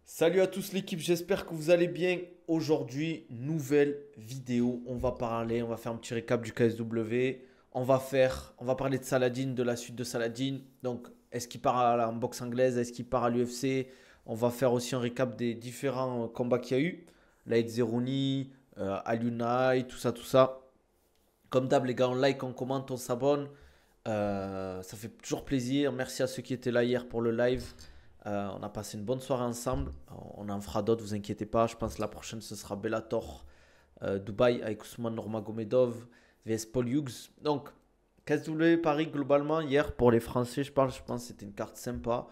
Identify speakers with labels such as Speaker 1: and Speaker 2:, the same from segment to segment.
Speaker 1: Salut à tous l'équipe, j'espère que vous allez bien. Aujourd'hui, nouvelle vidéo. On va faire un petit récap du KSW. On va parler de Saladin, de la suite de Saladin. Donc, est-ce qu'il part à la boxe anglaise? Est-ce qu'il part à l'UFC? On va faire aussi un récap des différents combats qu'il y a eu. Laïd Zerouni, Alunai, tout ça, tout ça. Comme d'hab, les gars, on like, on commente, on s'abonne. Ça fait toujours plaisir. Merci à ceux qui étaient là hier pour le live. On a passé une bonne soirée ensemble. On en fera d'autres, vous inquiétez pas. Je pense que la prochaine, ce sera Bellator Dubaï avec Ousmane Nurmagomedov vs Paul Hughes. Donc, KSW Paris, globalement, hier, pour les Français, je pense que c'était une carte sympa.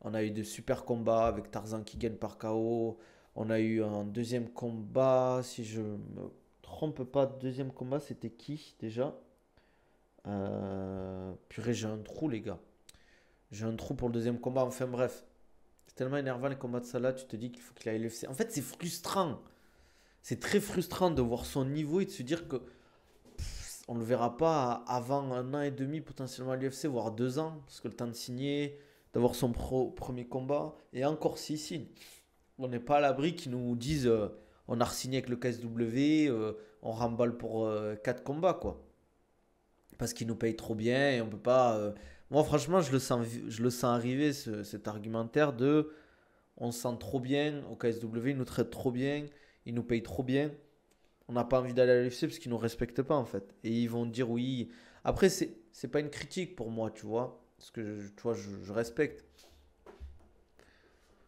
Speaker 1: On a eu de super combats avec Tarzan qui gagne par KO. On a eu un deuxième combat, si je me trompe pas, deuxième combat, c'était qui déjà? Purée, j'ai un trou, les gars. J'ai un trou pour le deuxième combat. Enfin, bref. C'est tellement énervant les combats de Salah, tu te dis qu'il faut qu'il aille l'UFC. En fait, c'est frustrant. C'est très frustrant de voir son niveau et de se dire que on ne le verra pas avant un an et demi potentiellement à l'UFC, voire 2 ans, parce que le temps de signer, d'avoir son premier combat, et encore s'il signe. On n'est pas à l'abri qu'ils nous disent on a re-signé avec le KSW, on remballe pour 4 combats, quoi. Parce qu'ils nous payent trop bien et on peut pas. Moi, franchement, je le sens arriver, cet argumentaire de on se sent trop bien au KSW, ils nous traitent trop bien, ils nous payent trop bien. On n'a pas envie d'aller à l'UFC parce qu'ils nous respectent pas, en fait. Et ils vont dire oui. Après, c'est pas une critique pour moi, tu vois. Parce que, tu vois, je respecte.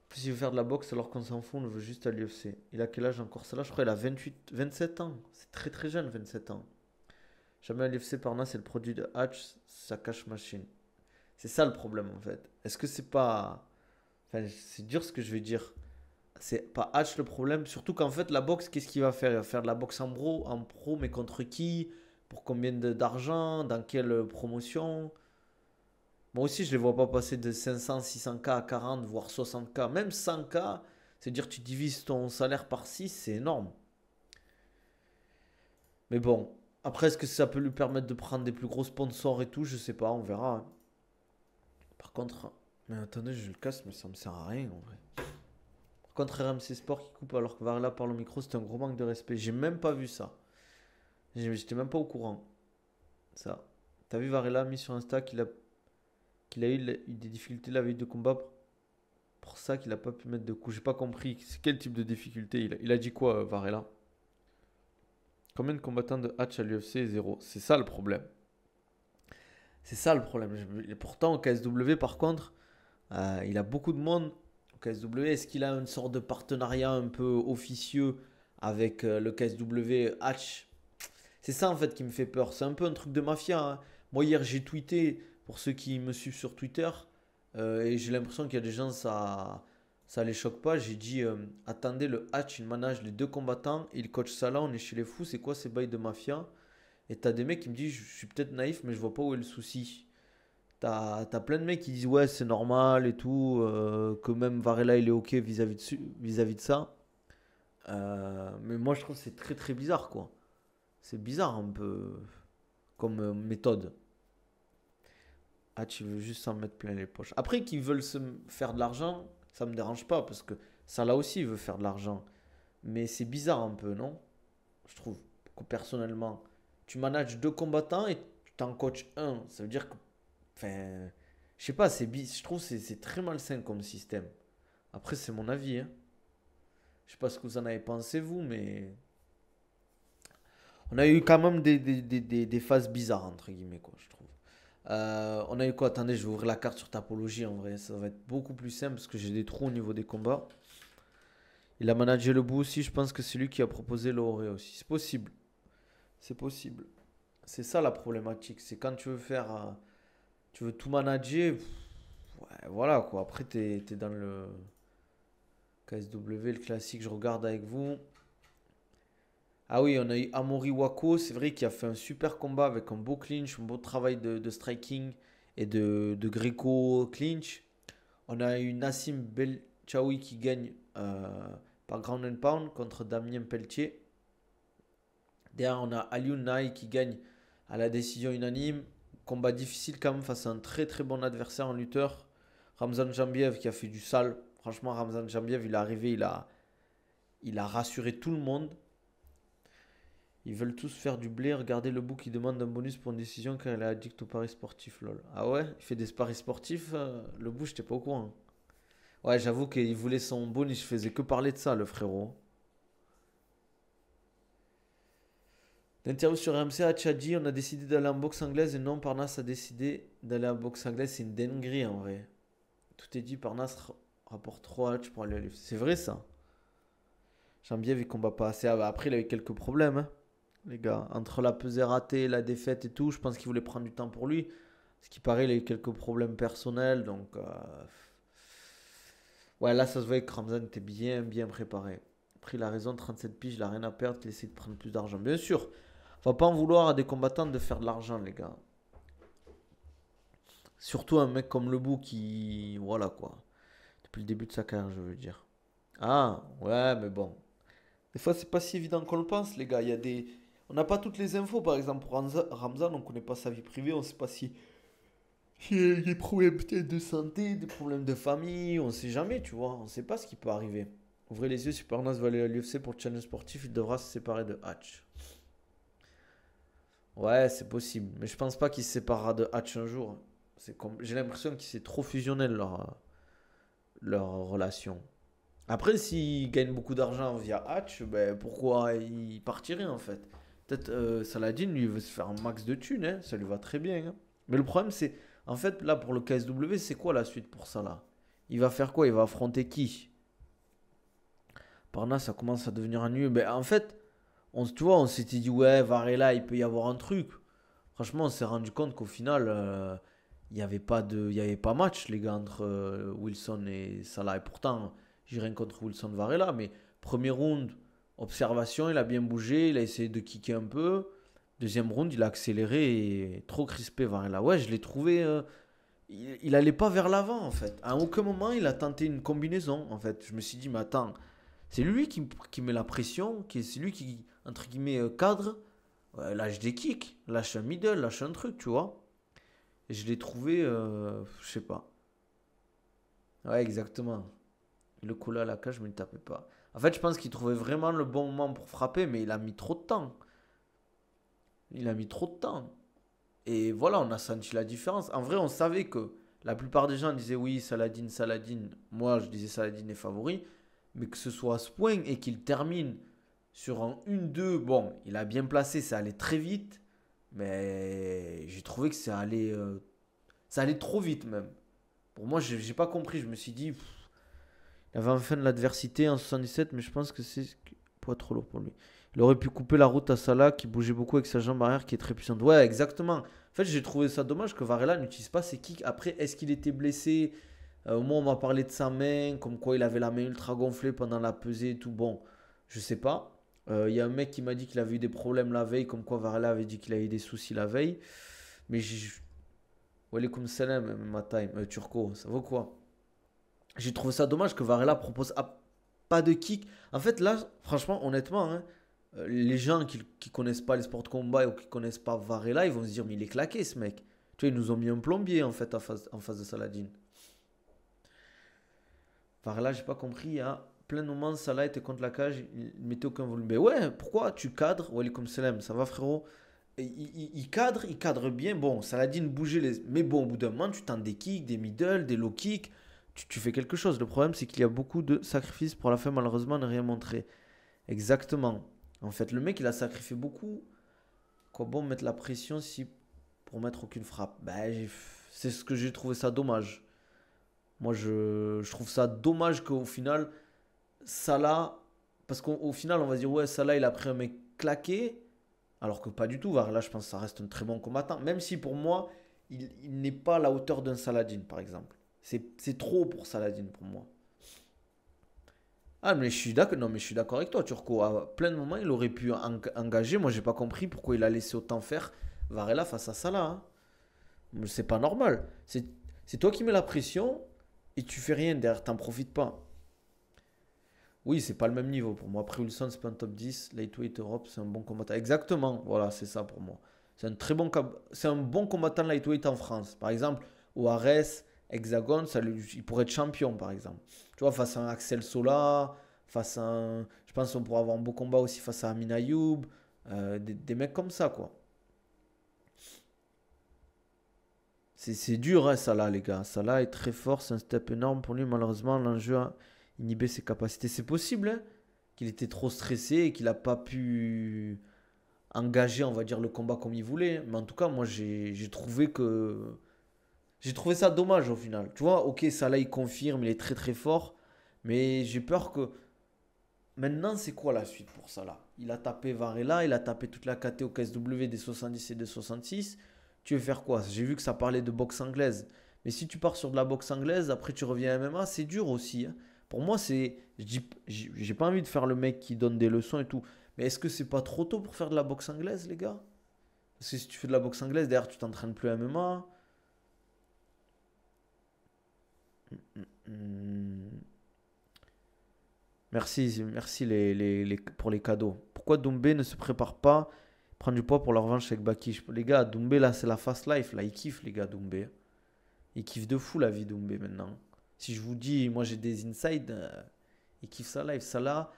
Speaker 1: Plus il veut faire de la boxe alors qu'on s'en fout, on veut juste à l'UFC. Il a quel âge encore? Ça là, je crois qu'il a 27 ans. C'est très très jeune, 27 ans. Jamais à l'UFC Parnas, c'est le produit de Hatch, sa cash machine. C'est ça le problème en fait. Est-ce que c'est pas. Enfin, c'est dur ce que je vais dire. C'est pas Hatch le problème. Surtout qu'en fait, la boxe, qu'est-ce qu'il va faire? Il va faire de la boxe en pro, mais contre qui? Pour combien d'argent? Dans quelle promotion? Moi aussi, je les vois pas passer de 500, 600K à 40, voire 60K. Même 100K, c'est-à-dire tu divises ton salaire par 6, c'est énorme. Mais bon, après, est-ce que ça peut lui permettre de prendre des plus gros sponsors et tout? Je sais pas, on verra, hein. Par contre, mais attendez, je le casse, mais ça me sert à rien en vrai. Par contre, RMC Sport qui coupe alors que Varela parle au micro, c'est un gros manque de respect. J'ai même pas vu ça. J'étais même pas au courant. Ça. T'as vu Varela mis sur Insta qu'il a eu des difficultés la veille de combat pour ça qu'il a pas pu mettre de coups. J'ai pas compris. C'est quel type de difficulté il a dit quoi, Varela? Combien de combattants de Hatch à l'UFC? Zéro. C'est ça le problème. C'est ça le problème. Et pourtant, au KSW, par contre, il a beaucoup de monde au KSW. Est-ce qu'il a une sorte de partenariat un peu officieux avec le KSW Hatch? C'est ça en fait qui me fait peur. C'est un peu un truc de mafia, hein. Moi hier j'ai tweeté, pour ceux qui me suivent sur Twitter, et j'ai l'impression qu'il y a des gens, ça les choque pas. J'ai dit, attendez, le Hatch il manage les deux combattants, il coach ça là, on est chez les fous, c'est quoi ces bails de mafia? Et t'as des mecs qui me disent, je suis peut-être naïf, mais je vois pas où est le souci. T'as plein de mecs qui disent ouais c'est normal et tout, que même Varela il est ok vis-à-vis de ça. Mais moi je trouve que c'est très très bizarre quoi. C'est bizarre un peu comme méthode. Ah tu veux juste s'en mettre plein les poches. Après qu'ils veulent se faire de l'argent, ça me dérange pas parce que ça là aussi il veut faire de l'argent. Mais c'est bizarre un peu non? Je trouve que personnellement. Tu manages deux combattants et tu t'en coaches un. Ça veut dire que enfin, je sais pas, je trouve que c'est très malsain comme système. Après, c'est mon avis, hein. Je sais pas ce que vous en avez pensé, vous, mais on a eu quand même des phases bizarres, entre guillemets, quoi, je trouve. On a eu quoi? Attendez, je vais ouvrir la carte sur Tapologie, en vrai. Ça va être beaucoup plus simple parce que j'ai des trous au niveau des combats. Il a managé le bout aussi, je pense que c'est lui qui a proposé l'Oré aussi. C'est possible, c'est possible. C'est ça la problématique, c'est quand tu veux faire, tu veux tout manager, ouais, voilà quoi. Après, t'es dans le KSW, le classique, je regarde avec vous. Ah oui, on a eu Amori Wako, c'est vrai qu'il a fait un super combat avec un beau clinch, un beau travail de striking et de Greco clinch. On a eu Nassim Belchaoui qui gagne par ground and pound contre Damien Pelletier. Derrière, on a Aliou Nai qui gagne à la décision unanime. Combat difficile quand même face à un très très bon adversaire en lutteur. Ramzan Jambiev qui a fait du sale. Franchement, Ramzan Jambiev, il est arrivé, il a rassuré tout le monde. Ils veulent tous faire du blé. Regardez le bout qui demande un bonus pour une décision quand elle est addict au paris sportif, lol. Ah ouais? Il fait des paris sportifs, le bout, j'étais pas au courant. Ouais, j'avoue qu'il voulait son bonus, je faisais que parler de ça, le frérot. L'interview sur RMC, Hatch a dit on a décidé d'aller en boxe anglaise et non, Parnasse a décidé d'aller en boxe anglaise. C'est une dinguerie en vrai. Tout est dit, Parnasse rapporte 3 Hatch pour aller à l'UFC. C'est vrai ça. Jambiev il combat pas assez. Ah bah, après, il a eu quelques problèmes, hein, les gars. Entre la pesée ratée, la défaite et tout, je pense qu'il voulait prendre du temps pour lui. Ce qui paraît, il a eu quelques problèmes personnels. Donc, ouais, là, ça se voyait que Ramzan était bien, bien préparé. Après, il a raison, 37 piges, il a rien à perdre, il essaie de prendre plus d'argent. Bien sûr, faut pas en vouloir à des combattants de faire de l'argent, les gars. Surtout un mec comme Lebou qui. Voilà quoi. Depuis le début de sa carrière, je veux dire. Ah, ouais, mais bon. Des fois, c'est pas si évident qu'on le pense, les gars. Il y a des. On n'a pas toutes les infos, par exemple, pour Ramzan, on connaît pas sa vie privée, on sait pas si. Il y a des problèmes peut-être de santé, des problèmes de famille, on sait jamais, tu vois. On sait pas ce qui peut arriver. Ouvrez les yeux, si Parnas va aller à l'UFC pour le challenge sportif, il devra se séparer de Hatch. Ouais, c'est possible. Mais je pense pas qu'il se séparera de Hatch un jour. J'ai l'impression que c'est trop fusionnel leur relation. Après, s'il gagne beaucoup d'argent via Hatch, ben, pourquoi il partirait en fait? Peut-être Saladin, lui, veut se faire un max de thunes, hein, ça lui va très bien, hein. Mais le problème, c'est, en fait, là, pour le KSW, c'est quoi la suite pour ça, là? Il va faire quoi? Il va affronter qui? Parnas, ça commence à devenir ennuyeux. Ben, en fait, tu vois, on s'était dit, ouais, Varela, il peut y avoir un truc. Franchement, on s'est rendu compte qu'au final, il y avait pas match, les gars, entre Wilson et Salah. Et pourtant, j'ai rien contre Wilson Varela, mais premier round, observation, il a bien bougé, il a essayé de kicker un peu. Deuxième round, il a accéléré et trop crispé Varela. Ouais, je l'ai trouvé. Il allait pas vers l'avant, en fait. À aucun moment, il a tenté une combinaison, en fait. Je me suis dit, mais attends, c'est lui qui met la pression, c'est lui qui, entre guillemets, cadre. Ouais, lâche des kicks, lâche un middle, lâche un truc, tu vois. Et je l'ai trouvé, je sais pas. Ouais, exactement. Le coup là à la cage, je me le tapais pas. En fait, je pense qu'il trouvait vraiment le bon moment pour frapper, mais il a mis trop de temps. Il a mis trop de temps. Et voilà, on a senti la différence. En vrai, on savait que la plupart des gens disaient oui, Saladin, Saladin. Moi, je disais Saladin est favori. Mais que ce soit à ce point et qu'il termine sur un 1-2, bon, il a bien placé, ça allait très vite. Mais j'ai trouvé que ça allait trop vite même. Pour moi, j'ai pas compris. Je me suis dit, il avait enfin de l'adversité en 77, mais je pense que c'est pas trop lourd pour lui. Il aurait pu couper la route à Salah qui bougeait beaucoup avec sa jambe arrière qui est très puissante. Ouais, exactement. En fait, j'ai trouvé ça dommage que Varela n'utilise pas ses kicks. Après, est-ce qu'il était blessé? Au moins, on m'a parlé de sa main, comme quoi il avait la main ultra gonflée pendant la pesée et tout. Bon, je sais pas. Il y a un mec qui m'a dit qu'il avait eu des problèmes la veille, comme quoi Varela avait dit qu'il avait eu des soucis la veille. Mais Walaikum salam, ma time, Turco, ça vaut quoi? J'ai trouvé ça dommage que Varela propose pas de kick. En fait, là, franchement, honnêtement, hein, les gens qui connaissent pas les sports de combat ou qui connaissent pas Varela, ils vont se dire, mais il est claqué ce mec. Tu vois, ils nous ont mis un plombier en fait en face de Saladin. Varela, j'ai pas compris. Il y a plein de moments, Salah était contre la cage, il mettait aucun volume. Mais ouais, pourquoi tu cadres? Walaikum salam, ça va frérot? Et il cadre bien. Bon, Saladin bougeait les. Mais bon, au bout d'un moment, tu tentes des kicks, des middle, des low kicks. Tu fais quelque chose. Le problème, c'est qu'il y a beaucoup de sacrifices pour la fin, malheureusement, ne rien montrer. Exactement. En fait, le mec, il a sacrifié beaucoup. Quoi bon mettre la pression si pour mettre aucune frappe? Ben, c'est ce que j'ai trouvé ça dommage. Moi, je trouve ça dommage qu'au final, Salah. Parce qu'au final, on va se dire, ouais, Salah, il a pris un mec claqué. Alors que pas du tout. Là, je pense que ça reste un très bon combattant. Même si pour moi, il n'est pas à la hauteur d'un Saladin, par exemple. C'est trop pour Saladin, pour moi. Ah, mais je suis d'accord. Non, mais je suis d'accord avec toi, Turco. À plein de moments, il aurait pu engager. Moi, j'ai pas compris pourquoi il a laissé autant faire Varela face à Salah, hein. C'est pas normal. C'est toi qui mets la pression et tu fais rien derrière. T'en profites pas. Oui, c'est pas le même niveau pour moi. Après Wilson, c'est pas un top 10. Lightweight Europe, c'est un bon combattant. Exactement. Voilà, c'est ça pour moi. C'est un bon combattant lightweight en France. Par exemple, Oares, Hexagone, il pourrait être champion, par exemple. Tu vois, face à un Axel Sola, face à un. Je pense qu'on pourra avoir un beau combat aussi face à Amin Ayoub. Des mecs comme ça, quoi. C'est dur, hein, Salah, les gars. Salah est très fort, c'est un step énorme pour lui. Malheureusement, l'enjeu a inhibé ses capacités. C'est possible, hein, qu'il était trop stressé et qu'il n'a pas pu engager, on va dire, le combat comme il voulait. Mais en tout cas, moi, j'ai trouvé que. J'ai trouvé ça dommage au final. Tu vois, ok, Salah, il confirme, il est très très fort. Mais j'ai peur que. Maintenant, c'est quoi la suite pour Salah? Il a tapé Varela, il a tapé toute la KT au KSW des 70 et des 66. Tu veux faire quoi? J'ai vu que ça parlait de boxe anglaise. Mais si tu pars sur de la boxe anglaise, après tu reviens à MMA, c'est dur aussi, hein. Pour moi, c'est. J'ai pas envie de faire le mec qui donne des leçons et tout. Mais est-ce que c'est pas trop tôt pour faire de la boxe anglaise, les gars? Parce que si tu fais de la boxe anglaise, derrière, tu t'entraînes plus à MMA. Hmm. Merci, merci pour les cadeaux. Pourquoi Doumbé ne se prépare pas prendre du poids pour la revanche avec Baki? Les gars, Doumbé, là, c'est la fast life. Là, il kiffe, les gars, Doumbé. Il kiffe de fou la vie, Doumbé, maintenant. Si je vous dis, moi, j'ai des insides, il kiffe sa life. Salah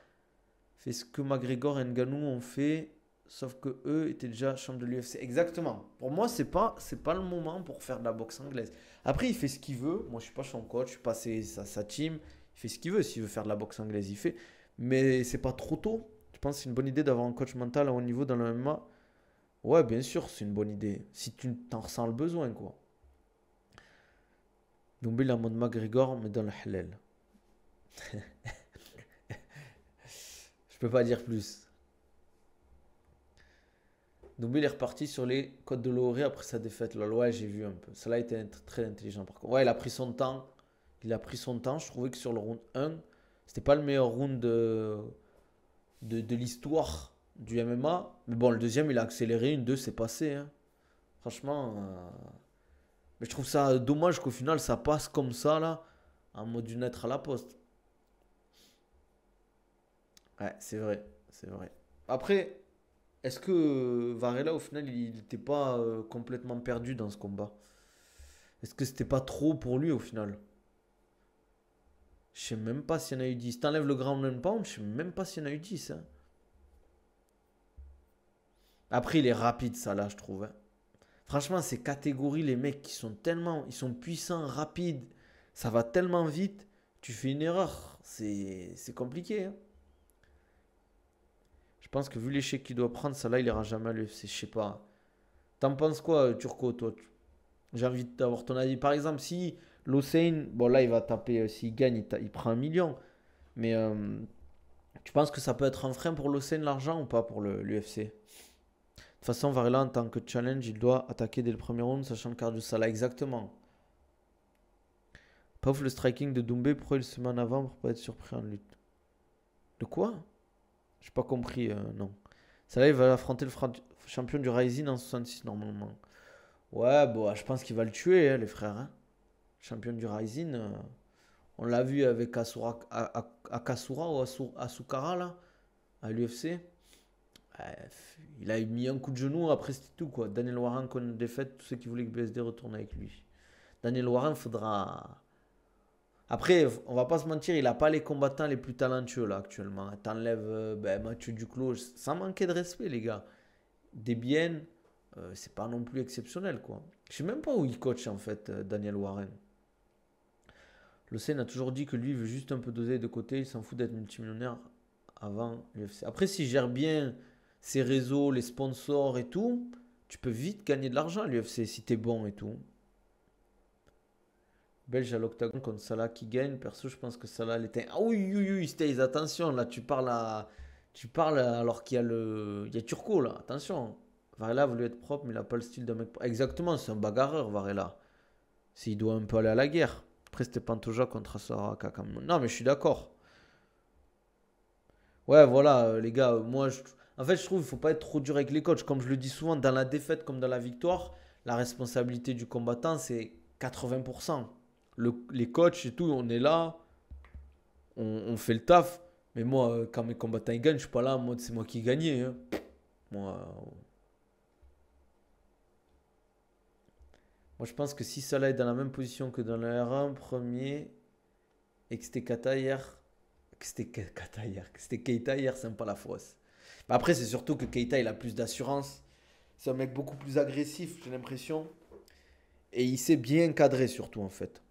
Speaker 1: fait ce que McGregor et Ngannou ont fait, sauf que eux étaient déjà champions de l'UFC. Exactement. Pour moi, c'est pas le moment pour faire de la boxe anglaise. Après, il fait ce qu'il veut. Moi, je suis pas son coach, je suis pas sa team. Il fait ce qu'il veut. S'il veut faire de la boxe anglaise, il fait. Mais c'est pas trop tôt. Je pense que c'est une bonne idée d'avoir un coach mental à haut niveau dans le MMA. Ouais, bien sûr, c'est une bonne idée. Si tu t'en ressens le besoin, quoi. Donc, il est en mode McGregor, mais dans le halal. Je peux pas dire plus. Doumbé il est reparti sur les codes de l'ORE après sa défaite. Lol. Ouais, j'ai vu un peu. Ça a été très intelligent par contre. Ouais, il a pris son temps. Il a pris son temps. Je trouvais que sur le round 1, c'était pas le meilleur round de l'histoire du MMA. Mais bon, le deuxième, il a accéléré. Une 2 c'est passé, hein. Franchement. Mais je trouve ça dommage qu'au final, ça passe comme ça, là, en mode d'une lettre à la poste. Ouais, c'est vrai. C'est vrai. Après, est-ce que Varela, au final, il n'était pas complètement perdu dans ce combat? Est-ce que c'était pas trop pour lui au final? Je sais même pas s'il y en a eu 10. Si t'enlèves le ground and pound, je sais même pas s'il y en a eu 10, hein. Après, il est rapide, ça là, je trouve, hein. Franchement, ces catégories, les mecs qui sont tellement. Ils sont puissants, rapides. Ça va tellement vite. Tu fais une erreur. C'est compliqué, hein. Je pense que vu l'échec qu'il doit prendre, ça là, il ira jamais à l'UFC. Je sais pas. T'en penses quoi, Turco, toi? J'ai envie d'avoir ton avis. Par exemple, si Hossein, bon là, il va taper. S'il gagne, il prend 1 million. Mais tu penses que ça peut être un frein pour l'Hossein, l'argent, ou pas pour l'UFC? De toute façon, Varela, en tant que challenge, il doit attaquer dès le premier round, sachant le cardio Salah. Exactement. Pas ouf le striking de Doumbé, pourquoi il se met en avant pour pas être surpris en lutte? De quoi? J'ai pas compris, non. Salah, il va affronter le champion du Rising en 66 normalement. Ouais, bon, je pense qu'il va le tuer, hein, les frères, hein. Champion du Rising, on l'a vu avec Akasura ou Asukara, là, à l'UFC. Il a mis un coup de genou, après c'était tout, quoi. Daniel Warren connaît une défaite, tous ceux qui voulaient que BSD retourne avec lui. Daniel Warren faudra. Après, on va pas se mentir, il a pas les combattants les plus talentueux là actuellement. T'enlèves ben, Mathieu Duclos, sans manquer de respect, les gars. Desbiens, c'est pas non plus exceptionnel, quoi. Je sais même pas où il coach en fait, Daniel Warren. Le Sen a toujours dit que lui il veut juste un peu doser de côté, il s'en fout d'être multimillionnaire avant l'UFC. Après, s'il gère bien ses réseaux, les sponsors et tout, tu peux vite gagner de l'argent à l'UFC si t'es bon et tout. Belge à l'octagon contre Salah qui gagne. Perso, je pense que Salah l'éteint. Ah oui, oui, oui, Stays, attention, là, tu parles alors qu'il y a il y a Turco, là, attention. Varela a voulu être propre, mais il n'a pas le style d'un mec. Exactement, c'est un bagarreur, Varela. S'il doit un peu aller à la guerre. Après, c'était Pantoja contre Asaraka quand même. Non, mais je suis d'accord. Ouais, voilà, les gars, en fait, je trouve qu'il ne faut pas être trop dur avec les coachs. Comme je le dis souvent, dans la défaite comme dans la victoire, la responsabilité du combattant, c'est 80%. Les coachs et tout, on est là, on fait le taf. Mais moi, quand mes combattants ils gagnent, je suis pas là en mode c'est moi qui ai gagné, hein. Moi, je pense que si Salah est dans la même position que dans le R1, premier, et que c'était Kata hier, que c'était Keita hier, c'est pas la fausse. Mais après, c'est surtout que Keita, il a plus d'assurance. C'est un mec beaucoup plus agressif, j'ai l'impression. Et il sait bien cadrer, surtout, en fait.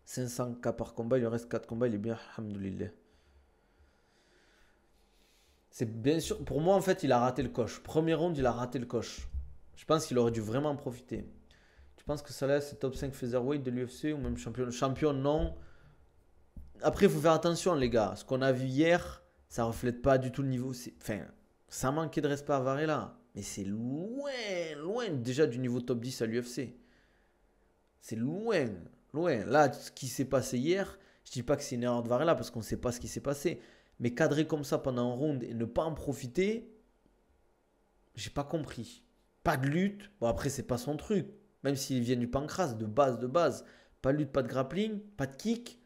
Speaker 1: 500 cas par combat, il lui reste 4 combats, il est bien, alhamdoulilah. C'est bien sûr, pour moi, en fait, il a raté le coche. Premier round, il a raté le coche. Je pense qu'il aurait dû vraiment en profiter. Tu penses que Salah, c'est top 5 featherweight de l'UFC ou même champion? Champion, non. Après, il faut faire attention, les gars. Ce qu'on a vu hier, ça reflète pas du tout le niveau. Enfin, ça manquait de respect à Varela. Mais c'est loin, loin déjà du niveau top 10 à l'UFC. C'est loin, loin. Là, ce qui s'est passé hier, je dis pas que c'est une erreur de Varela parce qu'on ne sait pas ce qui s'est passé. Mais cadrer comme ça pendant un round et ne pas en profiter, j'ai pas compris. Pas de lutte. Bon, après, c'est pas son truc. Même s'il vient du pancras, de base, de base. Pas de lutte, pas de grappling, pas de kick.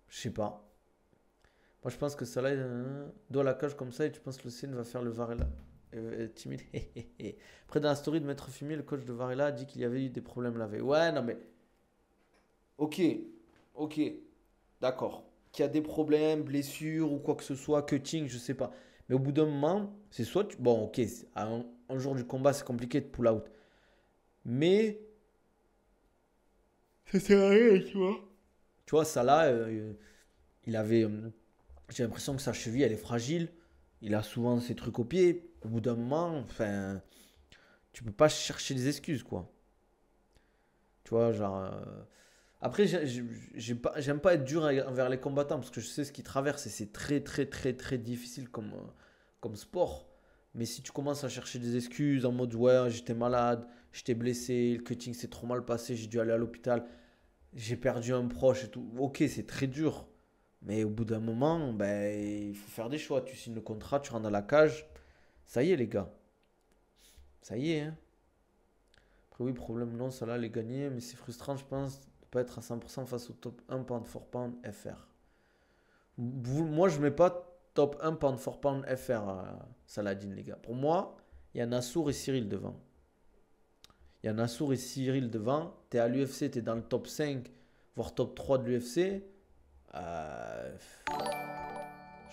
Speaker 1: Je sais pas. Moi, je pense que Salah doit la cage comme ça et tu penses que le CN va faire le Varela timide. Après, dans la story de Maître Fumier, le coach de Varela a dit qu'il y avait eu des problèmes la veille. Ouais, non, mais. Ok, ok, d'accord. Qu'il y a des problèmes, blessures ou quoi que ce soit, cutting, je sais pas. Mais au bout d'un moment, c'est soit tu. Bon, ok, un jour du combat, c'est compliqué de pull out. Mais. Ça sert à rien, tu vois. Tu vois, Salah, il avait. J'ai l'impression que sa cheville, elle est fragile. Il a souvent ses trucs au pied. Au bout d'un moment, enfin, tu peux pas chercher des excuses, quoi. Tu vois, genre. Après, j'aime pas être dur envers les combattants parce que je sais ce qu'ils traversent et c'est très, très, très, très difficile comme sport. Mais si tu commences à chercher des excuses en mode ouais, j'étais malade, j'étais blessé, le cutting s'est trop mal passé, j'ai dû aller à l'hôpital, j'ai perdu un proche et tout. Ok, c'est très dur. Mais au bout d'un moment, ben, il faut faire des choix. Tu signes le contrat, tu rentres dans la cage. Ça y est, les gars. Ça y est, hein. Après, oui, problème, non, ça là, les gagner. Mais c'est frustrant, je pense, de ne pas être à 100% face au top 1 pound for pound FR. Moi, je mets pas top 1 pound for pound FR à Saladin, les gars. Pour moi, il y a Nassour et Cyril devant. Il y a Nassour et Cyril devant. Tu es à l'UFC, tu es dans le top 5, voire top 3 de l'UFC. Euh,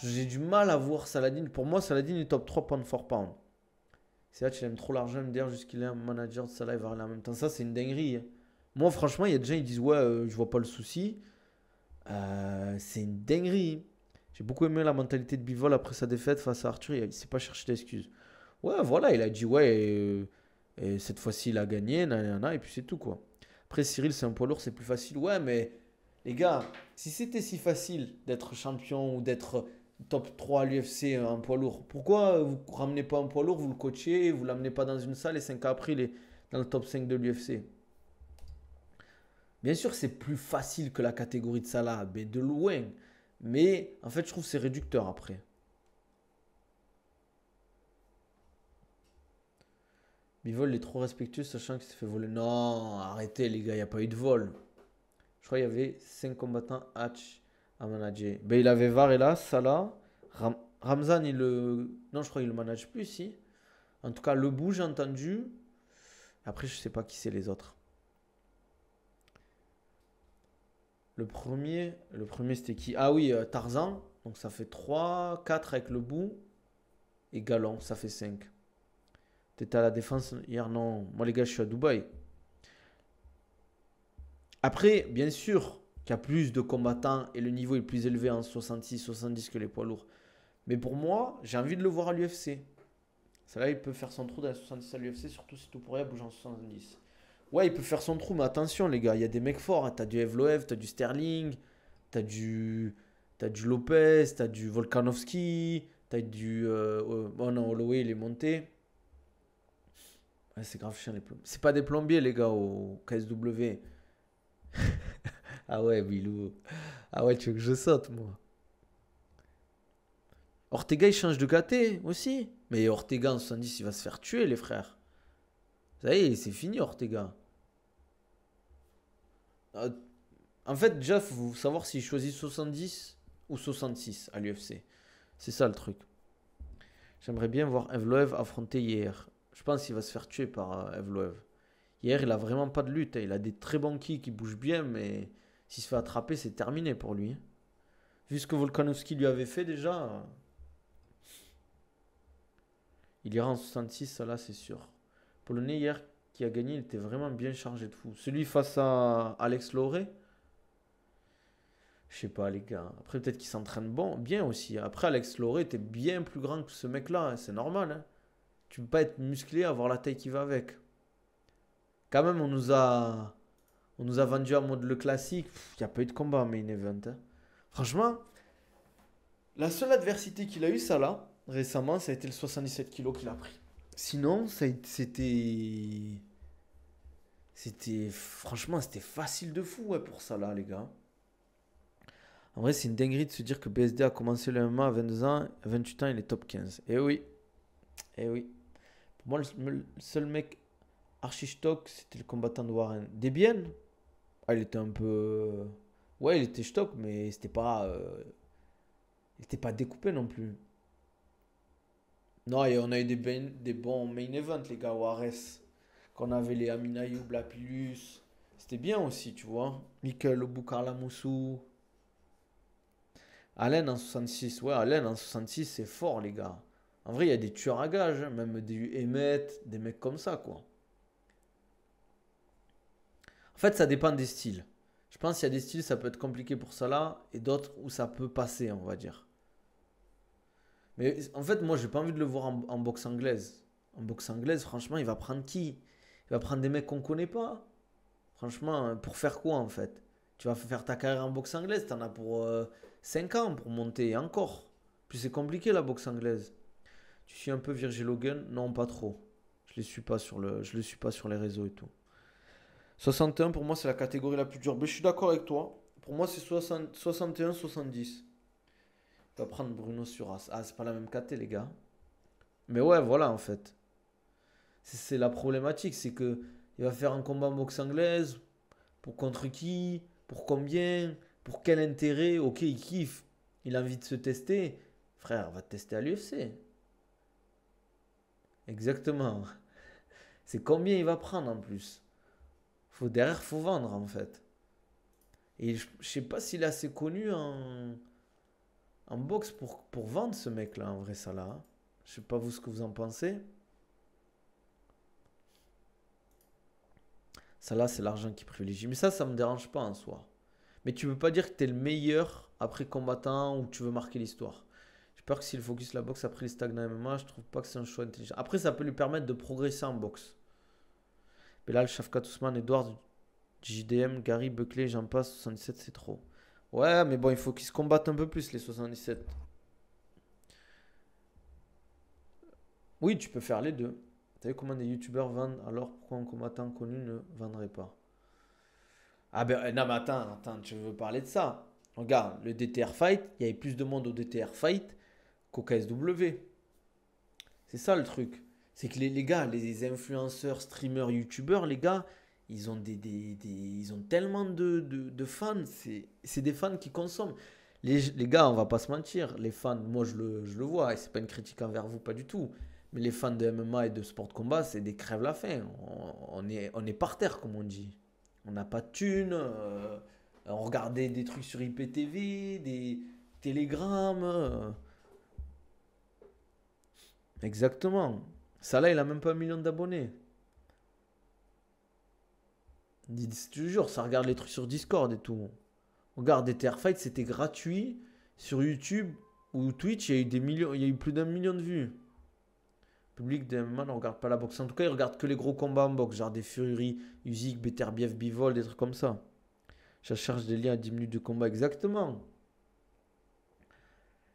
Speaker 1: J'ai du mal à voir Saladin. Pour moi, Saladin est top 3 pound for pound. C'est là qu'il aime trop l'argent, MDR, jusqu'il est un manager de Salah et Varela en même temps. Ça, c'est une dinguerie, hein. Moi, franchement, il y a des gens qui disent ouais, je vois pas le souci. C'est une dinguerie. J'ai beaucoup aimé la mentalité de Bivol après sa défaite face à Arthur. Il s'est pas cherché d'excuses. Ouais, voilà, il a dit ouais, et cette fois-ci, il a gagné, nanana, et puis c'est tout, quoi. Après, Cyril, c'est un poids lourd, c'est plus facile. Ouais, mais les gars, si c'était si facile d'être champion ou d'être top 3 à l'UFC un poids lourd, pourquoi vous ne ramenez pas un poids lourd, vous le coachez, vous ne l'amenez pas dans une salle et 5 ans après, il est dans le top 5 de l'UFC? Bien sûr, c'est plus facile que la catégorie de Salah, mais de loin. Mais en fait, je trouve que c'est réducteur après. Bivol est trop respectueux, sachant qu'il s'est fait voler. Non, arrêtez les gars, il n'y a pas eu de vol. Je crois qu'il y avait 5 combattants Hatch à manager. Ben, il avait Varela, Salah, Ramzan, il le. Non, je crois qu'il le manage plus ici. En tout cas, le bout, j'ai entendu. Après, je sais pas qui c'est les autres. Le premier c'était qui? Ah oui, Tarzan. Donc ça fait 3, 4 avec le bout. Et Galon, ça fait 5. T'étais à la défense hier? Non. Moi, les gars, je suis à Dubaï. Après, bien sûr qu'il y a plus de combattants et le niveau est plus élevé en 66-70 que les poids lourds. Mais pour moi, j'ai envie de le voir à l'UFC. C'est là il peut faire son trou dans les 70 à l'UFC, surtout si tout pourrait bouger en 70. Ouais, il peut faire son trou, mais attention, les gars, il y a des mecs forts, hein. T'as du Evloev, t'as du Sterling, t'as du, t'as du Lopez, t'as du Volkanovski, t'as du. Oh non, Holloway, il est monté. Ouais, c'est grave chiant, les plombiers. C'est pas des plombiers, les gars, au KSW. Ah ouais, Bilou. Ah ouais, tu veux que je saute, moi. Ortega, il change de KT aussi. Mais Ortega en 70, il va se faire tuer, les frères. Ça y est, c'est fini, Ortega. Euh, En fait, déjà, il faut savoir s'il choisit 70 ou 66 à l'UFC. C'est ça le truc. J'aimerais bien voir Evloev affronter hier. Je pense qu'il va se faire tuer par Evloev. Hier, il a vraiment pas de lutte, hein. Il a des très bons kicks, il bouge bien, mais S'il se fait attraper, c'est terminé pour lui. Vu ce que Volkanovski lui avait fait déjà, il ira en 66, ça là, c'est sûr. Polonais hier qui a gagné, il était vraiment bien chargé de fou. Celui face à Alex Loré, je sais pas les gars. Après peut-être qu'il s'entraîne bien aussi. Après Alex Loré était bien plus grand que ce mec-là, hein, c'est normal. Hein. Tu peux pas être musclé, avoir la taille qui va avec. Quand même, on nous a vendu en mode le classique. Il n'y a pas eu de combat en main event. Hein. Franchement, la seule adversité qu'il a eu, ça là, récemment, ça a été le 77 kilos qu'il a pris. Sinon, franchement, c'était facile de fou ouais, pour ça là, les gars. En vrai, c'est une dinguerie de se dire que BSD a commencé le MMA à 22 ans, à 28 ans, il est top 15. Eh oui, eh oui. Pour moi, le seul mec archi stock, c'était le combattant de Warren. Debian, ah, il était un peu. Ouais, il était stock, mais il était pas découpé non plus. Non, et on a eu des bons main events, les gars, Juarez. Qu'on avait les Amin Ayoub, Lapillus. C'était bien aussi, tu vois. Michael Obukarla Moussou. Allen en 66. Ouais, Allen en 66, c'est fort, les gars. En vrai, il y a des tueurs à gages, hein, même des Emmett, des mecs comme ça, quoi. En fait, ça dépend des styles. Je pense qu'il y a des styles, ça peut être compliqué pour ça là, et d'autres où ça peut passer, on va dire. Mais en fait, moi, j'ai pas envie de le voir en boxe anglaise. En boxe anglaise, franchement, il va prendre qui? Il va prendre des mecs qu'on connaît pas. Franchement, pour faire quoi en fait? Tu vas faire ta carrière en boxe anglaise, t'en as pour 5 ans pour monter et encore. Puis c'est compliqué la boxe anglaise. Tu suis un peu Virgil Hogan? Non, pas trop. Je le suis pas sur les réseaux et tout. 61 pour moi c'est la catégorie la plus dure. Mais je suis d'accord avec toi. Pour moi c'est 61-70. Tu vas prendre Bruno Suras. Ah, c'est pas la même caté les gars. Mais ouais, voilà en fait. C'est la problématique, c'est que il va faire un combat en boxe anglaise. Pour contre qui? Pour combien? Pour quel intérêt? Ok, il kiffe. Il a envie de se tester. Frère, va te tester à l'UFC. Exactement. C'est combien il va prendre en plus. Derrière, faut vendre en fait. Et je sais pas s'il est assez connu en boxe pour vendre ce mec-là, en vrai, ça là. Hein. Je sais pas vous ce que vous en pensez. Ça là, c'est l'argent qui privilégie. Mais ça me dérange pas en soi. Mais tu veux pas dire que t'es le meilleur après combattant ou tu veux marquer l'histoire. J'ai peur que s'il focus la boxe après les stagne MMA, je trouve pas que c'est un choix intelligent. Après, ça peut lui permettre de progresser en boxe. Belal, Shafkat Ousmane, Edward, JDM, Gary, Buckley, j'en passe, 77, c'est trop. Ouais, mais bon, il faut qu'ils se combattent un peu plus, les 77. Oui, tu peux faire les deux. T'as vu comment des youtubeurs vendent, alors pourquoi un combattant connu ne vendrait pas? Ah ben non mais attends, tu veux parler de ça? Regarde, le DTR Fight, il y avait plus de monde au DTR Fight qu'au KSW. C'est ça le truc. C'est que les gars, les influenceurs, streamers, youtubeurs, les gars, ils ont tellement de fans. C'est des fans qui consomment. Les gars, on va pas se mentir. Les fans, moi je le vois, et c'est pas une critique envers vous, pas du tout. Mais les fans de MMA et de sport de combat, c'est des crèves la faim. On est par terre, comme on dit. On n'a pas de thunes. On regardait des trucs sur IPTV, des télégrammes. Exactement. Ça là, il a même pas 1 million d'abonnés. Je te jure, ça regarde les trucs sur Discord et tout. Regarde, des Fight, c'était gratuit sur YouTube ou Twitch. Il y a eu des millions, il y a eu plus d'1 million de vues. Le public de MMA ne regarde pas la boxe. En tout cas, il regarde que les gros combats en boxe, genre des Fury, Usyk, Beterbiev, Bivol, des trucs comme ça. Je cherche des liens à 10 minutes de combat, exactement.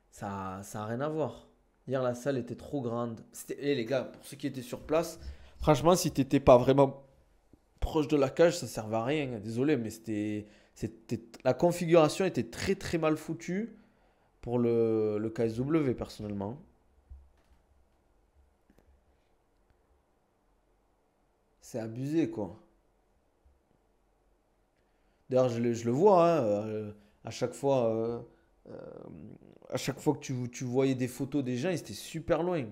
Speaker 1: Ça a rien à voir. Hier, la salle était trop grande. Les gars, pour ceux qui étaient sur place, franchement, si t'étais pas vraiment proche de la cage, ça servait à rien. Désolé, mais la configuration était très très mal foutue pour le KSW, personnellement. C'est abusé, quoi. D'ailleurs, je le vois, hein, à chaque fois. Euh, à chaque fois que tu voyais des photos des gens, ils étaient super loin.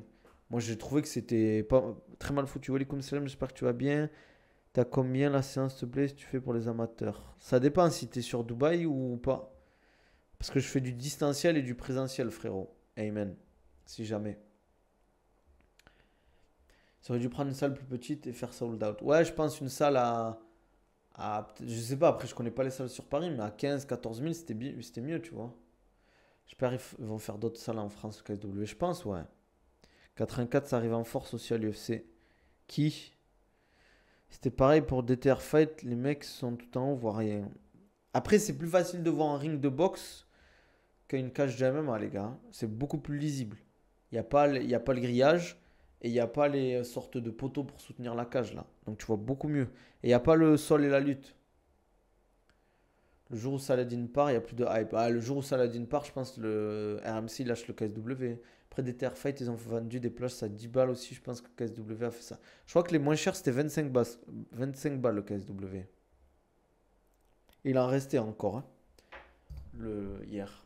Speaker 1: Moi, j'ai trouvé que c'était pas très mal foutu. Walaikum salam, j'espère que tu vas bien. T'as combien la séance, s'il te plaît, si tu fais pour les amateurs? Ça dépend si t'es sur Dubaï ou pas. Parce que je fais du distanciel et du présentiel, frérot. Amen. Si jamais. Ça aurait dû prendre une salle plus petite et faire sold out. Ouais, je pense une salle je sais pas, après je connais pas les salles sur Paris, mais à 15, 14 000, c'était mieux, tu vois. J'espère qu'ils vont faire d'autres salles en France au KSW. Je pense, ouais. 84, ça arrive en force aussi à l'UFC. Qui? C'était pareil pour DTR Fight, les mecs sont tout en haut, voient rien. Après, c'est plus facile de voir un ring de boxe qu'une cage de MMA, les gars. C'est beaucoup plus lisible. Il y a pas le grillage et il n'y a pas les sortes de poteaux pour soutenir la cage, là. Donc tu vois beaucoup mieux. Et il n'y a pas le sol et la lutte. Le jour où Saladin part, il n'y a plus de hype. Ah, le jour où Saladin part, je pense que le RMC lâche le KSW. Après des Terre Fight, ils ont vendu des places à 10 balles aussi. Je pense que le KSW a fait ça. Je crois que les moins chers, c'était 25 balles le KSW. Il en restait encore, hein, hier.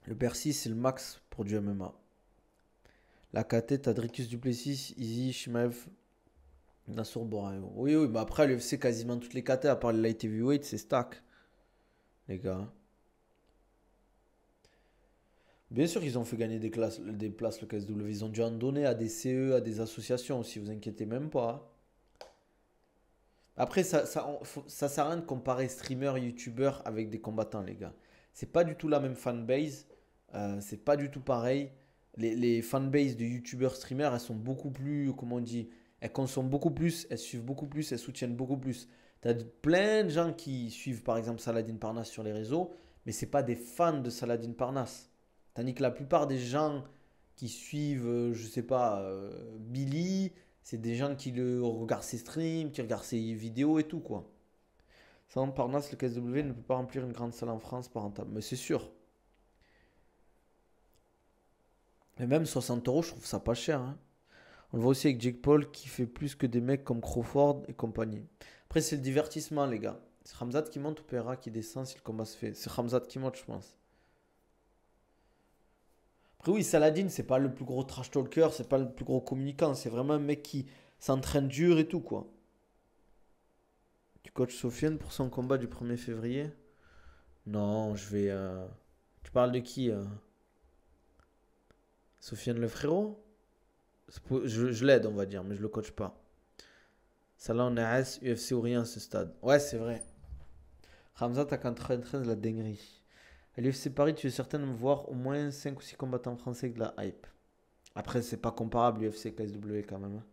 Speaker 1: Le Bercy, c'est le max pour du MMA. La KT, t'as Dricus Duplessis, Izzy, Shimaev, Nassour Borayo. Oui, oui, mais après, l'UFC, quasiment toutes les KT, à part les light heavyweight, c'est stack, les gars. Bien sûr qu'ils ont fait gagner des places le KSW. Ils ont dû en donner à des CE, à des associations aussi, vous inquiétez même pas. Après, ça sert à rien de comparer streamers, youtubeurs avec des combattants, les gars. C'est pas du tout la même fanbase. C'est pas du tout pareil. Les fanbases de youtubeurs, streamers, elles sont beaucoup plus, comment on dit, elles consomment beaucoup plus, elles suivent beaucoup plus, elles soutiennent beaucoup plus. T'as plein de gens qui suivent par exemple Saladin Parnasse sur les réseaux, mais c'est pas des fans de Saladin Parnasse. Tandis que la plupart des gens qui suivent, je sais pas, Billy, c'est des gens qui le regardent ses streams, qui regardent ses vidéos et tout, quoi. Sans Parnasse, le KSW ne peut pas remplir une grande salle en France par rentable. Mais c'est sûr. Mais même 60 euros, je trouve ça pas cher, hein. On le voit aussi avec Jake Paul qui fait plus que des mecs comme Crawford et compagnie. Après, c'est le divertissement, les gars. C'est Khamzat qui monte ou Pereira qui descend si le combat se fait. C'est Khamzat qui monte, je pense. Après, oui, Saladin, c'est pas le plus gros trash talker, c'est pas le plus gros communicant. C'est vraiment un mec qui s'entraîne dur et tout, quoi. Tu coaches Sofiane pour son combat du 1er février? Non, je vais. Tu parles de qui Sofiane le frérot? Je l'aide, on va dire, mais je le coach pas. Ça là, on est AS, UFC ou rien à ce stade. Ouais, c'est vrai. Hamza, t'as 93 la dinguerie. À l'UFC Paris, tu es certain de me voir au moins 5 ou 6 combattants français avec de la hype. Après, c'est pas comparable l'UFC KSW quand même, hein.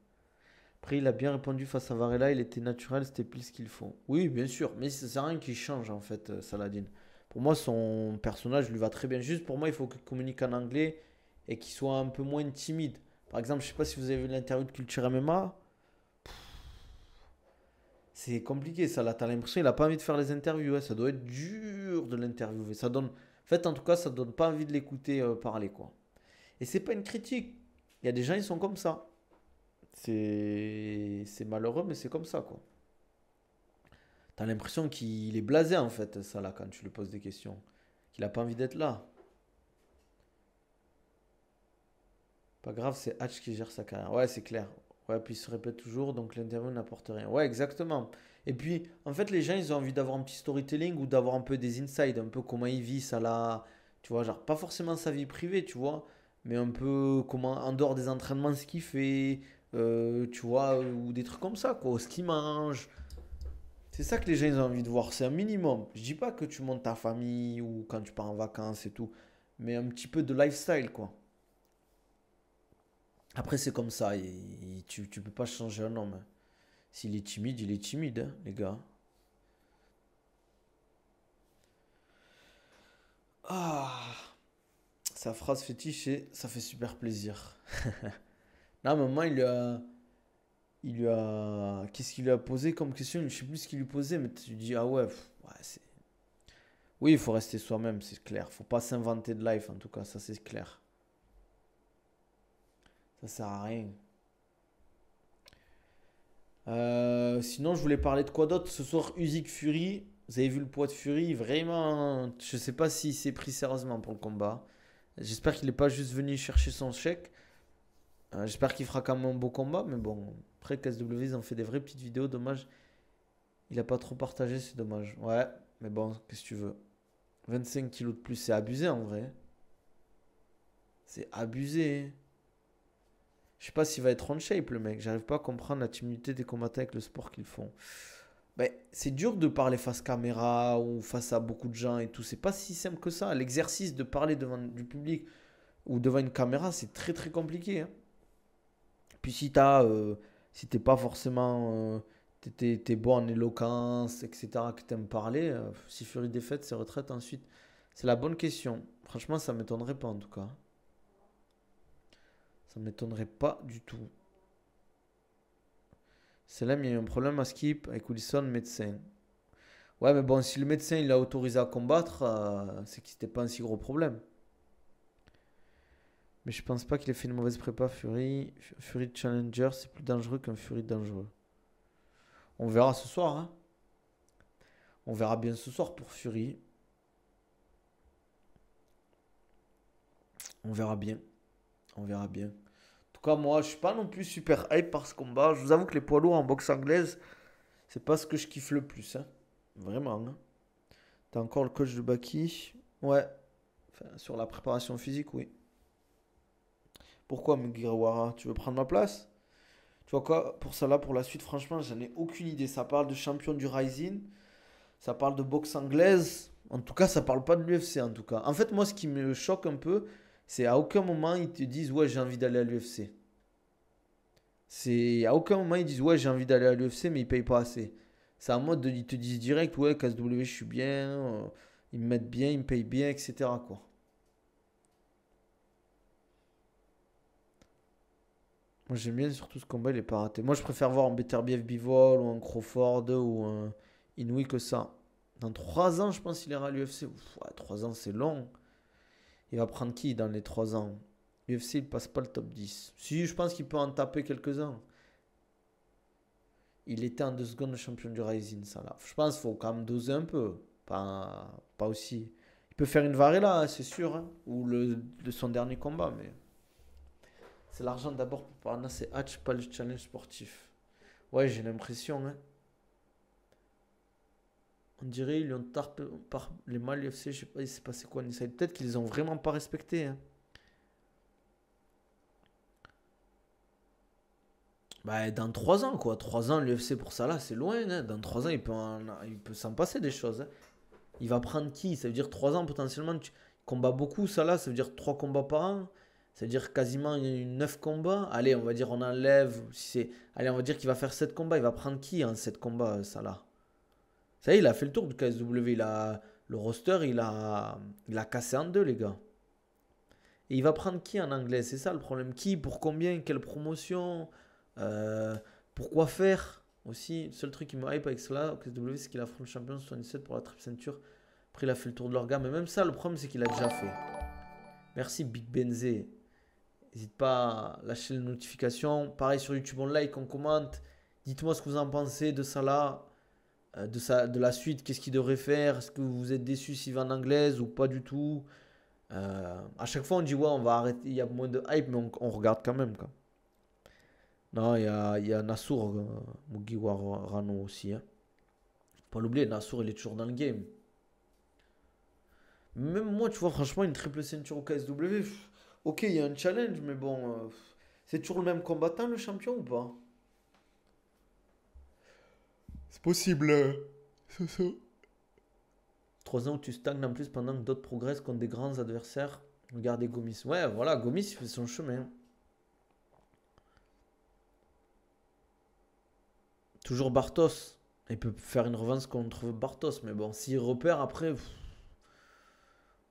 Speaker 1: Après, il a bien répondu face à Varela, il était naturel, c'était pile ce qu'il faut. Oui, bien sûr, mais ça sert à rien qu'il change en fait, Saladin. Pour moi, son personnage lui va très bien. Juste pour moi, il faut qu'il communique en anglais et qu'il soit un peu moins timide. Par exemple, je sais pas si vous avez vu l'interview de Culture MMA. C'est compliqué ça, là. T'as l'impression qu'il a pas envie de faire les interviews, ouais. Ça doit être dur de l'interviewer. Ça donne. En fait, en tout cas, ça donne pas envie de l'écouter parler, quoi. Et c'est pas une critique. Il y a des gens, ils sont comme ça. C'est malheureux, mais c'est comme ça, quoi. T'as l'impression qu'il est blasé, en fait, ça, là, quand tu lui poses des questions. Qu'il a pas envie d'être là. Pas grave, c'est Hatch qui gère sa carrière. Ouais, c'est clair. Ouais, puis il se répète toujours, donc l'interview n'apporte rien. Ouais, exactement. Et puis, en fait, les gens, ils ont envie d'avoir un petit storytelling ou d'avoir un peu des insides, un peu comment il vit, ça là. Tu vois, genre, pas forcément sa vie privée, tu vois, mais un peu comment, en dehors des entraînements, ce qu'il fait, tu vois, ou des trucs comme ça, quoi, ce qu'il mange. C'est ça que les gens, ils ont envie de voir, c'est un minimum. Je dis pas que tu montes ta famille ou quand tu pars en vacances et tout, mais un petit peu de lifestyle, quoi. Après, c'est comme ça. Tu peux pas changer un homme, hein. S'il est timide, il est timide, hein, les gars. Ah, sa phrase fétiche, c'est ça fait super plaisir. Là, maman, qu'est-ce qu'il lui a posé comme question? Je sais plus ce qu'il lui posait, mais tu dis, ah ouais, ouais, oui, il faut rester soi-même, c'est clair. Faut pas s'inventer de life, en tout cas, ça c'est clair. Ça sert à rien. Sinon, je voulais parler de quoi d'autre? Ce soir, Usyk Fury. Vous avez vu le poids de Fury, vraiment, je sais pas s'il s'est pris sérieusement pour le combat. J'espère qu'il n'est pas juste venu chercher son chèque. J'espère qu'il fera quand même un beau combat, mais bon, après KSW, ils ont fait des vraies petites vidéos, dommage. Il a pas trop partagé, c'est dommage. Ouais, mais bon, qu'est-ce que tu veux. 25 kilos de plus, c'est abusé en vrai. C'est abusé. Je sais pas s'il va être on shape le mec. J'arrive pas à comprendre la timidité des combattants avec le sport qu'ils font. Ben, c'est dur de parler face caméra ou face à beaucoup de gens et tout. C'est pas si simple que ça. L'exercice de parler devant du public ou devant une caméra, c'est très très compliqué, hein. Puis si t'es pas forcément, t'es bon en éloquence, etc., que t'aimes parler, si Fury défaite, c'est retraite ensuite. C'est la bonne question. Franchement, ça m'étonnerait pas en tout cas. Ça m'étonnerait pas du tout. C'est là, il y a eu un problème à Skip avec Wilson, médecin. Ouais, mais bon, si le médecin il l'a autorisé à combattre, c'est que c'était pas un si gros problème. Mais je pense pas qu'il ait fait une mauvaise prépa, Fury. Fury Challenger, c'est plus dangereux qu'un Fury dangereux. On verra ce soir, hein. On verra bien ce soir pour Fury. On verra bien. On verra bien. En tout cas, moi, je suis pas non plus super hype par ce combat. Je vous avoue que les poids lourds en boxe anglaise, c'est pas ce que je kiffe le plus, hein. Vraiment, hein. T'as encore le coach de Baki? Ouais. Enfin, sur la préparation physique, oui. Pourquoi, Mugiwara? Tu veux prendre ma place? Tu vois quoi? Pour ça là, pour la suite, franchement, j'en ai aucune idée. Ça parle de champion du Rising. Ça parle de boxe anglaise. En tout cas, ça parle pas de l'UFC en tout cas. En fait, moi, ce qui me choque un peu, c'est à aucun moment ils te disent ouais, j'ai envie d'aller à l'UFC. C'est à aucun moment ils disent ouais, j'ai envie d'aller à l'UFC, mais ils payent pas assez. C'est en mode ils te disent direct ouais, KSW, je suis bien, ils me mettent bien, ils me payent bien, etc. quoi. Moi, j'aime bien surtout ce combat, il est pas raté. Moi, je préfère voir un Beterbiev Bivol ou un Crawford ou un Inoue que ça. Dans 3 ans, je pense qu'il ira à l'UFC. 3 ans, c'est long. Il va prendre qui dans les 3 ans? L'UFC, il passe pas le top 10. Si, je pense qu'il peut en taper quelques-uns. Il était en 2 secondes le champion du Rising, ça là. Je pense qu'il faut quand même doser un peu. Pas aussi. Il peut faire une Varela, hein, c'est sûr, hein. Ou de son dernier combat, mais. C'est l'argent d'abord pour Parnas c'est Hatch, pas le challenge sportif. Ouais, j'ai l'impression, hein. On dirait ils lui ont tarpé par les mal UFC, je sais pas, il s'est passé quoi en Israël. Peut-être qu'ils les ont vraiment pas respectés, hein. Bah, dans 3 ans, quoi. 3 ans, l'UFC pour ça, là, c'est loin, hein. Dans 3 ans, il peut s'en passer des choses, hein. Il va prendre qui? Ça veut dire 3 ans, potentiellement, tu combats beaucoup, ça, là. Ça veut dire 3 combats par an. Ça veut dire quasiment 9 combats. Allez, on va dire, on enlève. Si c'est... Allez, on va dire qu'il va faire 7 combats. Il va prendre qui en 7 combats, ça, là? Ça y est, il a fait le tour du KSW. Le roster, il a cassé en deux, les gars. Et il va prendre qui en anglais? C'est ça le problème. Qui? Pour combien? Quelle promotion? Euh, Pourquoi faire? Aussi, le seul truc qui me hype avec cela, au KSW, c'est qu'il affronte le champion 77 pour la triple ceinture. Après, il a fait le tour de leur gamme. Mais même ça, le problème, c'est qu'il a déjà fait. Merci, Big Benzé. N'hésite pas à lâcher les notifications. Pareil sur YouTube, on like, on commente. Dites-moi ce que vous en pensez de ça là. De la suite, qu'est-ce qu'il devrait faire? Est-ce que vous êtes déçu s'il va en anglaise ou pas du tout? À chaque fois, on dit ouais, on va arrêter, il y a moins de hype, mais on regarde quand même, quoi. Non, il y a Nassour Mugiwara Rano aussi, hein. Faut pas l'oublier, Nassour, il est toujours dans le game. Même moi, tu vois, franchement, une triple ceinture au KSW, ok, il y a un challenge, mais bon, c'est toujours le même combattant, le champion ou pas? C'est possible. C'est ça. 3 ans où tu stagnes en plus pendant que d'autres progressent contre des grands adversaires. Regardez Gomis. Ouais, voilà, Gomis il fait son chemin. Toujours Bartos. Il peut faire une revanche contre Bartos, mais bon, s'il repère après,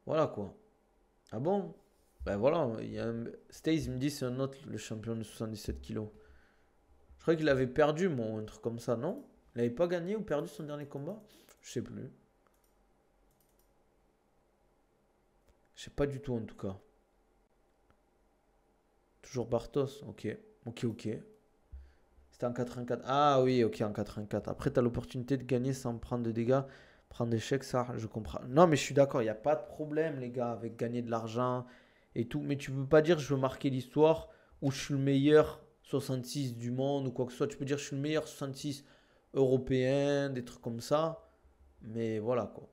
Speaker 1: voilà quoi. Ah bon? Ben voilà, il y a Stace, il me dit c'est un autre, le champion de 77 kilos. Je crois qu'il avait perdu, mon un truc comme ça, non? Il n'avait pas gagné ou perdu son dernier combat? Je sais plus. Je sais pas du tout en tout cas. Toujours Bartos, ok. Ok, ok. C'était en 84. Ah oui, ok, en 84. Après, tu as l'opportunité de gagner sans prendre de dégâts. Prendre des chèques, ça, je comprends. Non, mais je suis d'accord, il n'y a pas de problème, les gars, avec gagner de l'argent et tout. Mais tu peux pas dire je veux marquer l'histoire ou je suis le meilleur 66 du monde ou quoi que ce soit. Tu peux dire je suis le meilleur 66 européen, des trucs comme ça. Mais voilà, quoi.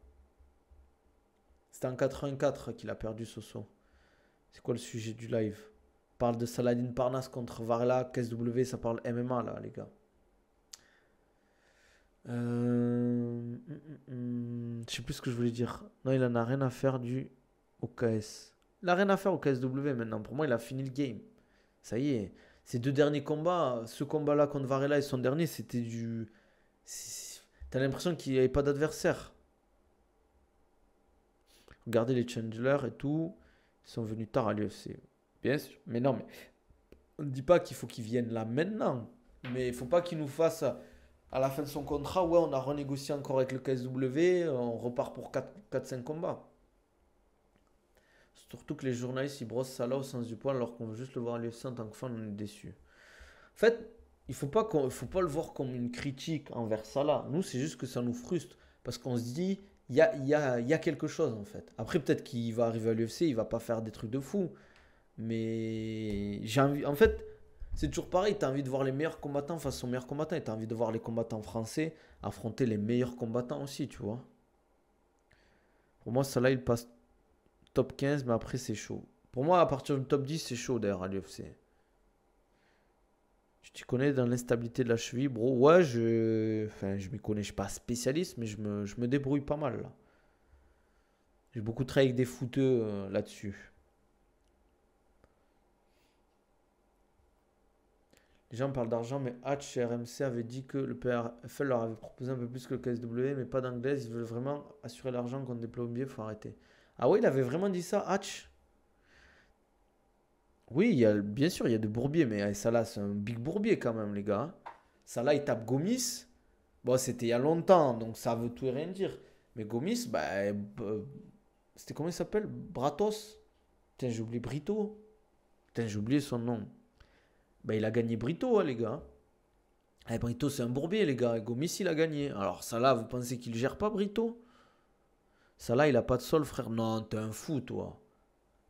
Speaker 1: C'était en 84 qu'il a perdu Soso. C'est quoi le sujet du live? On parle de Saladin Parnasse contre Varela, KSW, ça parle MMA là, les gars. Je sais plus ce que je voulais dire. Non, il en a rien à faire du OKS. Il a rien à faire au KSW maintenant. Pour moi, il a fini le game. Ça y est. Ces deux derniers combats, ce combat-là contre Varela et son dernier, c'était du. T'as l'impression qu'il n'y avait pas d'adversaire. Regardez les challengers et tout. Ils sont venus tard à l'UFC. Bien sûr. Mais non, mais on ne dit pas qu'il faut qu'ils viennent là maintenant. Mais il ne faut pas qu'ils nous fassent à la fin de son contrat. Ouais, on a renégocié encore avec le KSW. On repart pour 4-5 combats. Surtout que les journalistes ils brossent ça là au sens du poil alors qu'on veut juste le voir à l'UFC en tant que fan, on est déçu. En fait, faut pas le voir comme une critique envers Salah. Nous, c'est juste que ça nous frustre parce qu'on se dit, il y a quelque chose en fait. Après, peut-être qu'il va arriver à l'UFC, il va pas faire des trucs de fou. Mais j'ai envie. En fait, c'est toujours pareil. Tu as envie de voir les meilleurs combattants face aux meilleurs combattants et tu as envie de voir les combattants français affronter les meilleurs combattants aussi, tu vois. Pour moi, Salah, il passe top 15, mais après, c'est chaud. Pour moi, à partir du top 10, c'est chaud d'ailleurs à l'UFC. Tu t'y connais dans l'instabilité de la cheville, bro. Ouais, enfin, je m'y connais, je suis pas spécialiste, mais je me débrouille pas mal là. J'ai beaucoup travaillé avec des footeux là-dessus. Les gens parlent d'argent, mais Hatch et RMC avaient dit que le PFL leur avait proposé un peu plus que le KSW, mais pas d'anglaise. Ils veulent vraiment assurer l'argent contre des plombiers, faut arrêter. Ah oui, il avait vraiment dit ça, Hatch? Oui, bien sûr, il y a de Bourbier, mais Salah, c'est un big Bourbier quand même, les gars. Salah, il tape Gomis. Bon, c'était il y a longtemps, donc ça veut tout et rien dire. Mais Gomis, bah, c'était comment il s'appelle? Bratos? Putain, j'ai oublié Brito. Putain, j'ai oublié son nom. Bah, il a gagné Brito, hein, les gars. Eh, Brito, c'est un bourbier, les gars. Et Gomis, il a gagné. Alors, Salah, vous pensez qu'il gère pas Brito? Salah, il a pas de sol, frère. Non, t'es un fou, toi.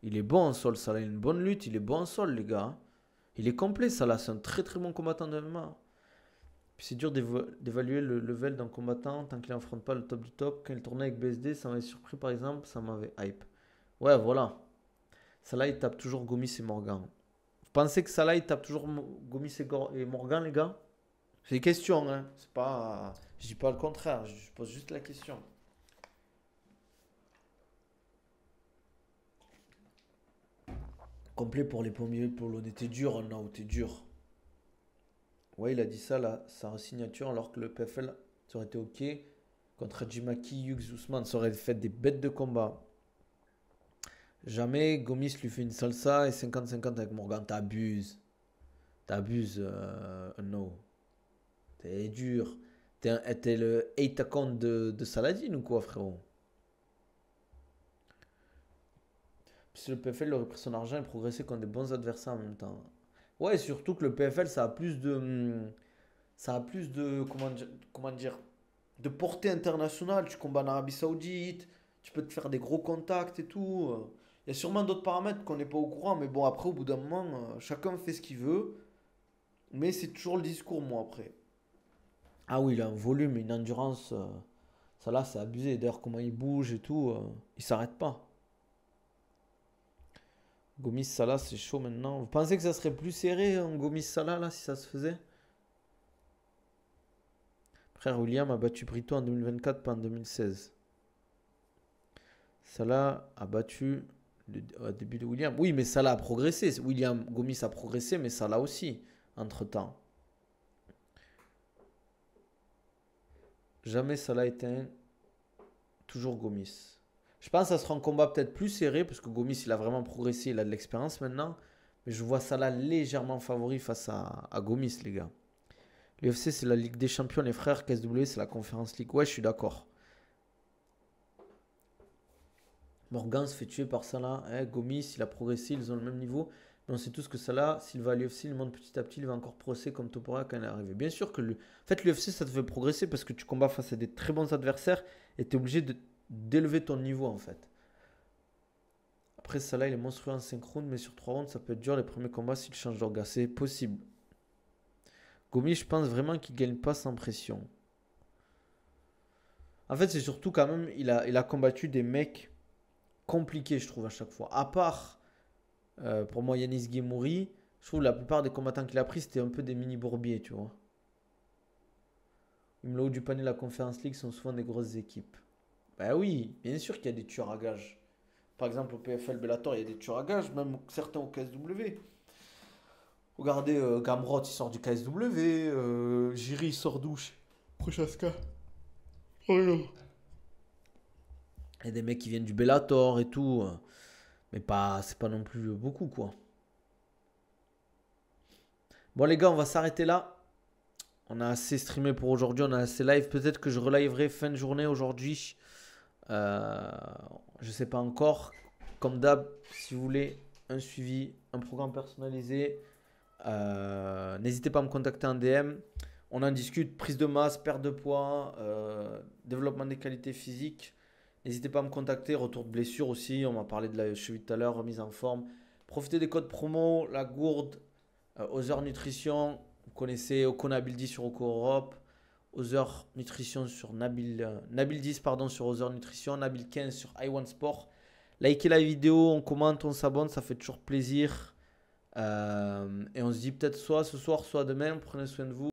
Speaker 1: Il est bon en sol, Salah. Il a une bonne lutte. Il est bon en sol, les gars. Il est complet, Salah. C'est un très très bon combattant de MMA. Puis c'est dur d'évaluer le level d'un combattant tant qu'il n'affronte pas le top du top. Quand il tournait avec BSD, ça m'avait surpris par exemple, ça m'avait hype. Ouais, voilà. Salah, il tape toujours Gomis et Morgan. Vous pensez que Salah, il tape toujours Gomis et Morgan, les gars? C'est une question, hein. C'est pas. Je dis pas le contraire, je pose juste la question. Complet pour les pommiers, pour l'eau. T'es dur, non, t'es dur. Ouais, il a dit ça, là, sa signature, alors que le PFL, ça aurait été ok. Contre Jimaki, Hughes, Ousmane, ça aurait fait des bêtes de combat. Jamais Gomis lui fait une salsa et 50-50 avec Morgan. T'abuses. T'abuses, no. T'es dur. T'es le 8 account de Saladin ou quoi, frérot? Si le PFL il aurait pris son argent et progressé contre des bons adversaires en même temps. Ouais, surtout que le PFL, ça a plus de. Ça a plus de. Comment dire? De portée internationale. Tu combats en Arabie Saoudite. Tu peux te faire des gros contacts et tout. Il y a sûrement d'autres paramètres qu'on n'est pas au courant. Mais bon, après, au bout d'un moment, chacun fait ce qu'il veut. Mais c'est toujours le discours, moi, après. Ah oui, il a un volume, une endurance. Ça là, c'est abusé. D'ailleurs, comment il bouge et tout. Il s'arrête pas. Gomis Salah, c'est chaud maintenant. Vous pensez que ça serait plus serré en Gomis Salah là si ça se faisait? Frère William a battu Brito en 2024 pas en 2016. Salah a battu au début de William. Oui, mais Salah a progressé. William Gomis a progressé, mais Salah aussi, entre-temps. Jamais Salah éteint, toujours Gomis. Je pense que ça sera un combat peut-être plus serré, parce que Gomis, il a vraiment progressé, il a de l'expérience maintenant. Mais je vois Salah légèrement favori face à Gomis, les gars. L'UFC, c'est la Ligue des Champions, les frères. KSW, c'est la Conference League. Ouais, je suis d'accord. Morgan se fait tuer par Salah. Gomis, il a progressé, ils ont le même niveau. Mais on sait tous que Salah, s'il va à l'UFC, il monte petit à petit, il va encore progresser comme Topuria quand il est arrivé. Bien sûr que en fait, l'UFC, ça te fait progresser parce que tu combats face à des très bons adversaires Et tu es obligé d'élever ton niveau en fait. Après, ça là, il est monstrueux en 5 rounds, mais sur 3 rounds, ça peut être dur les premiers combats s'il change d'orga. C'est possible. Gomis, je pense vraiment qu'il gagne pas sans pression. En fait, c'est surtout quand même, il a combattu des mecs compliqués, je trouve, à chaque fois. À part, pour moi, Yanis Guémouri, je trouve que la plupart des combattants qu'il a pris, c'était un peu des mini-bourbiers, tu vois. Même là haut du panier, la Conference League sont souvent des grosses équipes. Bah oui, bien sûr qu'il y a des tueurs à gages. Par exemple, au PFL Bellator, il y a des tueurs à gages, même certains au KSW. Regardez, Gamrot, il sort du KSW, Jiri, il sort d'où Prochaska. Oh non. Il y a des mecs qui viennent du Bellator et tout. Mais pas, c'est pas non plus beaucoup, quoi. Bon, les gars, on va s'arrêter là. On a assez streamé pour aujourd'hui, on a assez live. Peut-être que je reliverai fin de journée aujourd'hui. Euh, je sais pas encore. Comme d'hab, si vous voulez un suivi, un programme personnalisé, n'hésitez pas à me contacter en DM. On en discute, prise de masse, perte de poids, développement des qualités physiques. N'hésitez pas à me contacter, retour de blessure aussi. On m'a parlé de la cheville tout à l'heure, remise en forme. Profitez des codes promo, la gourde, Other Nutrition. Vous connaissez Okonabil 10 sur Oko Europe. Other Nutrition sur Nabil 10 pardon, sur Other Nutrition. Nabil 15 sur iOne Sport. Likez la vidéo, on commente, on s'abonne, ça fait toujours plaisir. Et on se dit peut-être soit ce soir, soit demain. Prenez soin de vous.